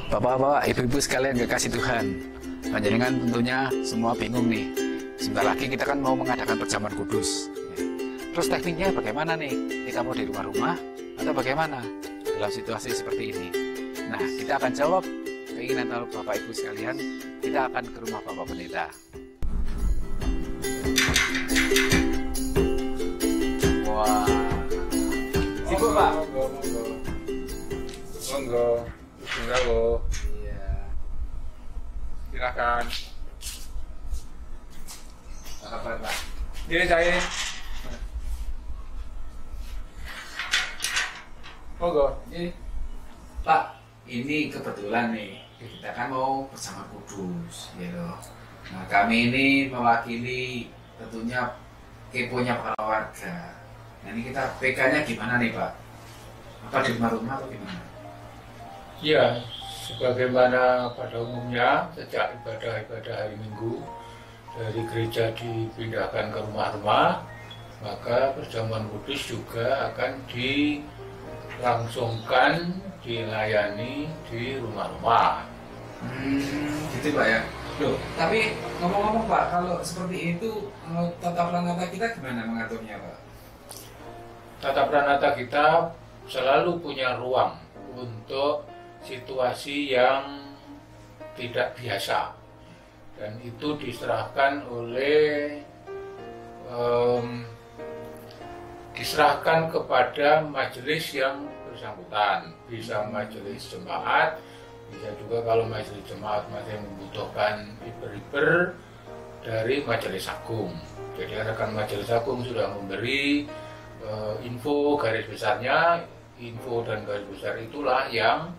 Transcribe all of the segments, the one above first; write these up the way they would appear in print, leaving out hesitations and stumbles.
Bapak-bapak, ibu-ibu sekalian kekasih Tuhan, panjenengan tentunya semua bingung nih. Sebentar lagi kita kan mau mengadakan perjamuan kudus. Terus tekniknya bagaimana nih? Kita mau di rumah-rumah atau bagaimana dalam situasi seperti ini? Nah, kita akan jawab keinginan Bapak Ibu sekalian. Kita akan ke rumah Bapak Pendeta. Wah, sibuk Pak? Monggo, monggo. Iya. Silakan. Apa kabar Pak? Ini saya. Monggo. Ini Pak, ini kebetulan nih kita kan mau bersama kudus, gitu. Nah kami ini mewakili tentunya keponya para warga. Nah ini kita PK-nya gimana nih Pak? Apa di rumah-rumah atau gimana? Ya, sebagaimana pada umumnya sejak ibadah-ibadah hari Minggu dari gereja dipindahkan ke rumah-rumah, maka perjamuan kudus juga akan dilangsungkan, dilayani di rumah-rumah. Gitu Pak ya. Loh, tapi ngomong-ngomong Pak, kalau seperti itu tata pranata kita gimana mengaturnya Pak? Tata pranata kita selalu punya ruang untuk situasi yang tidak biasa, dan itu diserahkan kepada majelis yang bersangkutan. Bisa majelis jemaat, bisa juga kalau majelis jemaat masih membutuhkan hiber-hiber dari majelis agung. Jadi rekan majelis agung sudah memberi info garis besarnya. Info dan garis besar itulah yang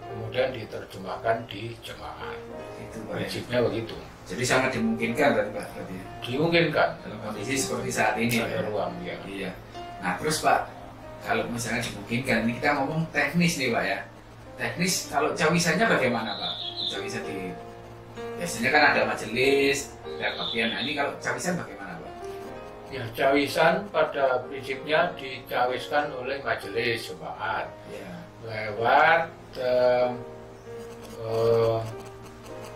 kemudian diterjemahkan di jemaat. Itu Pak. Prinsipnya begitu. Jadi sangat dimungkinkan tadi Pak berarti. Dimungkinkan Dalam kondisi seperti saat ini. ada Pak. ruang ya. Iya. Nah terus Pak, kalau misalnya dimungkinkan, ini kita ngomong teknis nih Pak ya. Teknis kalau cawisannya bagaimana Pak? Cawisan di biasanya kan ada majelis, ada bagian. Nah ini kalau cawisan bagaimana Pak? Ya, cawisan pada prinsipnya dicawiskan oleh majelis jemaat Ya. lewat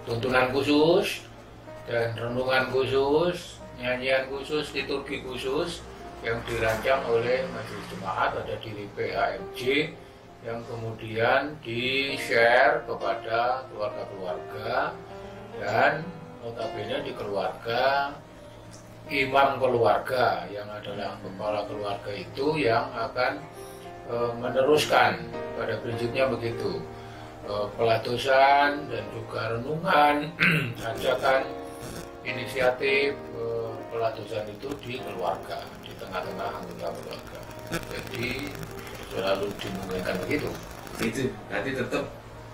tuntunan khusus dan renungan khusus, nyanyian khusus, liturgi khusus yang dirancang oleh majelis jemaat, ada di PHMJ, yang kemudian di-share kepada keluarga-keluarga, dan notabene di keluarga imam keluarga yang adalah kepala keluarga itu yang akan meneruskan, pada prinsipnya begitu, pelatusan dan juga renungan, ajakan inisiatif pelatusan itu di keluarga, di tengah-tengah anggota keluarga. Jadi selalu dimungkinkan begitu. Itu berarti tetap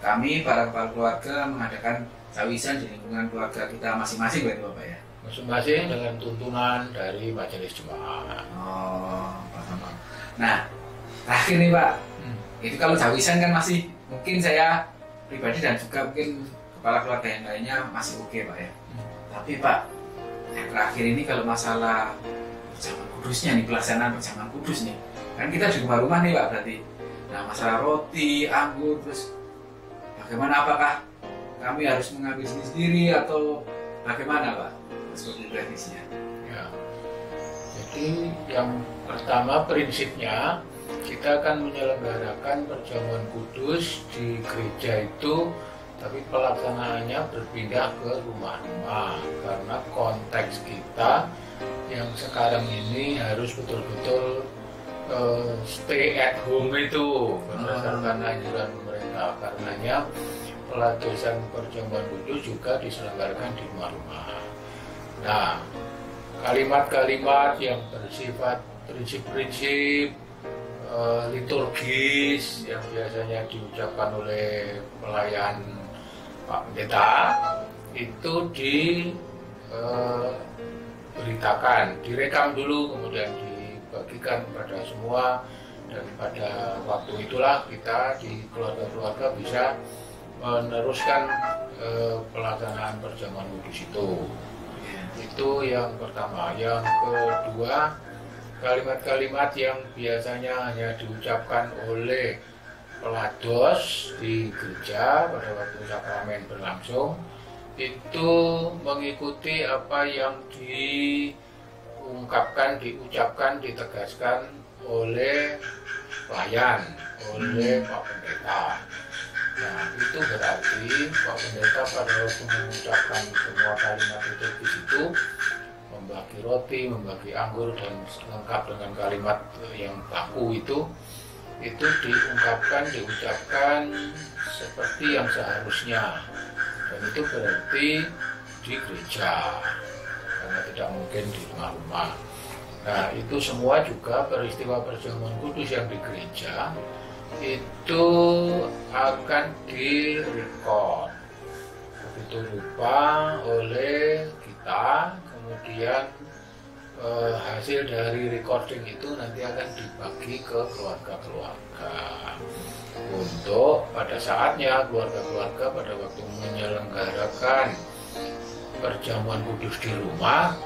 kami para kepala keluarga mengadakan cawisan di lingkungan keluarga kita masing-masing berarti Bapak ya? Masing-masing dengan tuntunan dari majelis jemaat. Oh, paham. Nah, terakhir nih Pak, itu kalau cawisan kan masih mungkin saya pribadi dan juga mungkin kepala keluarga yang lainnya masih oke Pak ya. Tapi Pak, yang terakhir ini kalau masalah perjamuan kudusnya nih, pelaksanaan perjamuan kudus nih, kan kita di rumah-rumah nih Pak berarti. Nah, masalah roti, anggur, terus bagaimana, apakah kami harus mengambil sendiri atau bagaimana Pak? Seperti teknisnya. Ya. Jadi yang pertama prinsipnya kita akan menyelenggarakan perjamuan kudus di gereja itu, tapi pelaksanaannya berpindah ke rumah-rumah karena konteks kita yang sekarang ini harus betul-betul stay at home itu berdasarkan anjuran pemerintah. Karenanya pelatusan perjamuan kudus juga diselenggarakan di rumah-rumah. Nah, kalimat-kalimat yang bersifat prinsip-prinsip liturgis yang biasanya diucapkan oleh pelayan Pak Pendeta itu diberitakan, direkam dulu, kemudian dibagikan kepada semua, dan pada waktu itulah kita di keluarga-keluarga bisa meneruskan pelaksanaan perjamuan kudus itu. Itu yang pertama. Yang kedua, kalimat-kalimat yang biasanya hanya diucapkan oleh pelados di gereja pada waktu sakramen berlangsung itu mengikuti apa yang diungkapkan, diucapkan, ditegaskan oleh pelayan, oleh Pak Pendeta. Nah, itu berarti Pak Pendeta pada waktu mengucapkan semua kalimat itu di situ, membagi roti, membagi anggur, dan lengkap dengan kalimat yang baku itu diucapkan seperti yang seharusnya. Dan itu berarti di gereja, karena tidak mungkin di rumah-rumah. Nah, itu semua juga peristiwa perjamuan kudus yang di gereja itu akan direkod begitu rupa oleh kita, kemudian hasil dari recording itu nanti akan dibagi ke keluarga-keluarga untuk pada saatnya keluarga-keluarga pada waktu menyelenggarakan perjamuan kudus di rumah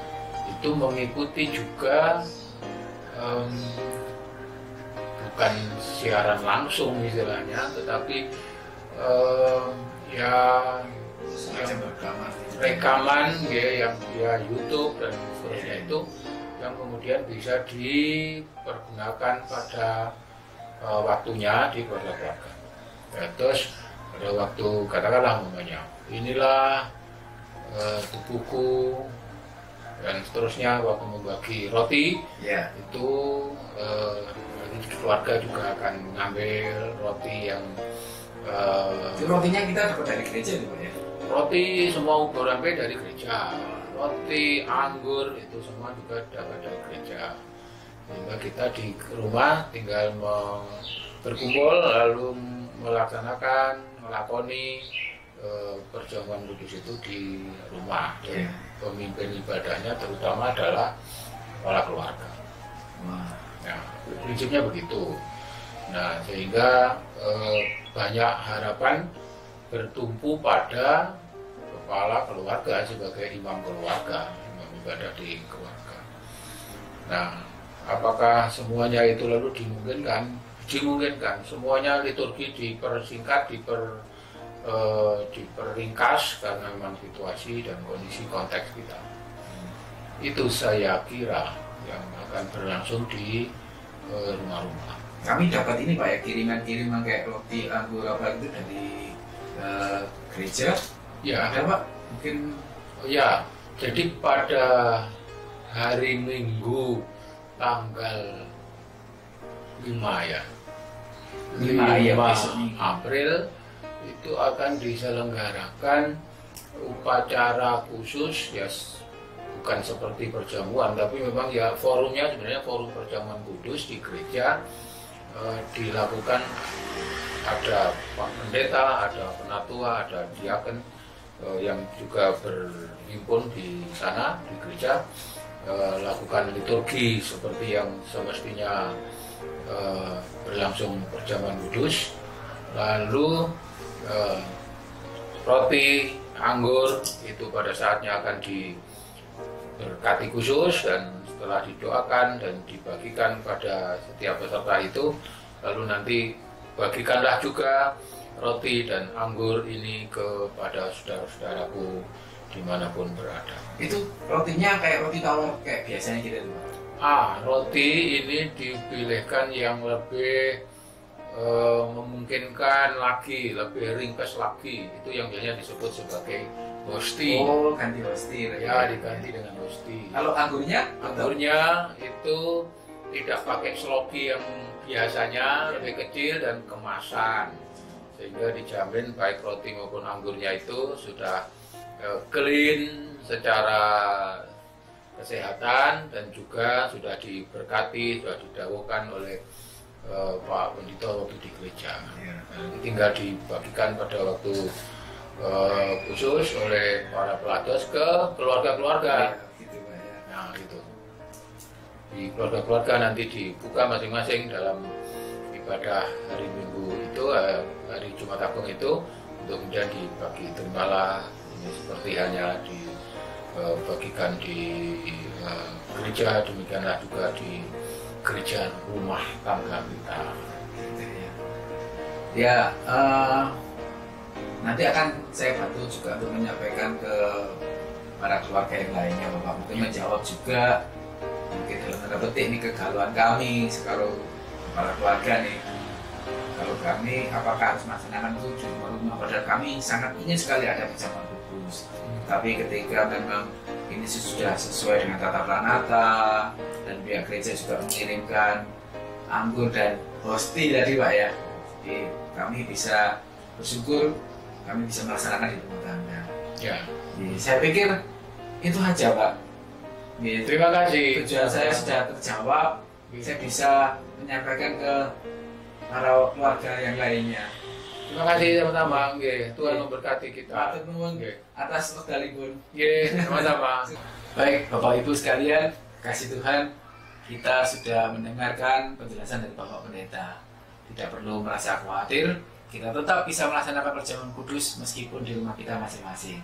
itu mengikuti juga bukan siaran langsung istilahnya, tetapi rekaman ya, yang via YouTube dan seterusnya itu yang kemudian bisa dipergunakan pada waktunya di keluarga-keluarga. Ya, terus pada waktu katakanlah umpamanya inilah tubuhku dan seterusnya, waktu membagi roti itu keluarga juga akan mengambil roti yang rotinya kita dapat dari gereja itu Pak ya? Roti semua ukuran dari gereja, roti, anggur itu semua juga dapat dari gereja. Sehingga kita di rumah tinggal berkumpul lalu melakoni perjamuan kudus itu di rumah. Dan pemimpin ibadahnya terutama adalah kepala keluarga. Nah, prinsipnya begitu. Nah, sehingga banyak harapan bertumpu pada kepala keluarga sebagai imam keluarga, imam ibadah di keluarga. Nah, apakah semuanya itu lalu dimungkinkan? Dimungkinkan. Semuanya liturgi dipersingkat, diperringkas karena memang situasi dan kondisi konteks kita. Itu saya kira yang akan berlangsung di rumah-rumah. Kami dapat ini Pak ya, kiriman-kiriman kayak roti, anggur apa itu dari gereja. Ya, ada Pak? Mungkin ya. Jadi pada hari Minggu tanggal 5 ya. 5 April itu akan diselenggarakan upacara khusus ya, bukan seperti perjamuan tapi memang ya forumnya sebenarnya forum perjamuan kudus di gereja. Dilakukan, ada Pak Pendeta, ada Penatua, ada Diaken yang juga berhimpun di sana di gereja, lakukan liturgi seperti yang semestinya berlangsung perjamuan kudus. Lalu roti, anggur itu pada saatnya akan diberkati khusus dan setelah didoakan dan dibagikan pada setiap peserta itu, lalu nanti bagikanlah juga roti dan anggur ini kepada saudara-saudaraku dimanapun berada. Itu rotinya kayak roti tawar kayak biasanya kita dulu? Roti ini dipilihkan yang lebih memungkinkan lagi, lebih ringkas lagi. Itu yang biasanya disebut sebagai hosti. Oh, ganti hosti. Ya, diganti dengan hosti. Kalau anggurnya? Anggurnya itu tidak pakai sloki yang biasanya, lebih kecil dan kemasan. Sehingga dijamin baik roti maupun anggurnya itu sudah clean secara kesehatan dan juga sudah diberkati, sudah didawuhkan oleh Pak Pendeta waktu di gereja. Tinggal dibagikan pada waktu khusus oleh para pelados ke keluarga-keluarga. Nah, gitu. Di keluarga-keluarga nanti dibuka masing-masing dalam ibadah hari Minggu itu, hari Jumat Agung itu, untuk kemudian dibagi. Terimalah ini seperti hanya dibagikan di gereja, demikianlah juga di gereja rumah tangga kita. Ya, nanti akan saya bantu juga untuk menyampaikan ke para keluarga yang lainnya, Bapak. Mungkin menjawab juga, mungkin dalam tanda petik ini kegalauan kami kalau para keluarga nih. Kalau kami, apakah harus melaksanakan itu di rumah? Padahal kami sangat ingin sekali ada perjamuan kudus. Tapi ketika memang ini sudah sesuai dengan tata pranata dan pihak gereja juga mengirimkan anggur dan hosti tadi Pak ya, jadi kami bisa bersyukur kami bisa melaksanakan di rumah tangga. Ya. Jadi, saya pikir itu aja Pak. Jadi, Terima kasih. tujuan saya sudah terjawab. Saya bisa menyampaikan ke para keluarga yang lainnya. Terima kasih teman-teman. Tuhan memberkati kita. Matur nuwun atas wekdalipun. Sama-sama. Baik, Bapak Ibu sekalian, kasih Tuhan, kita sudah mendengarkan penjelasan dari Bapak Pendeta. Tidak perlu merasa khawatir, kita tetap bisa melaksanakan perjamuan kudus meskipun di rumah kita masing-masing.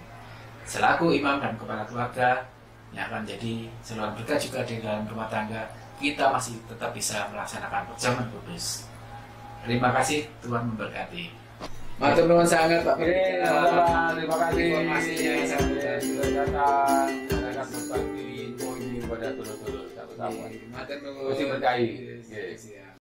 Selaku imam dan kepala keluarga yang akan jadi saluran berkat juga di dalam rumah tangga, kita masih tetap bisa melaksanakan perjamuan kudus. Terima kasih, Tuhan memberkati. Matur nuwun sangat Pak Pendeta. Terima kasih Informasinya yang sangat sudah datang. Kita akan berbagi info ini pada dulur-dulur satu-satu. Matur nuwun. Mesti berkahi. Yes.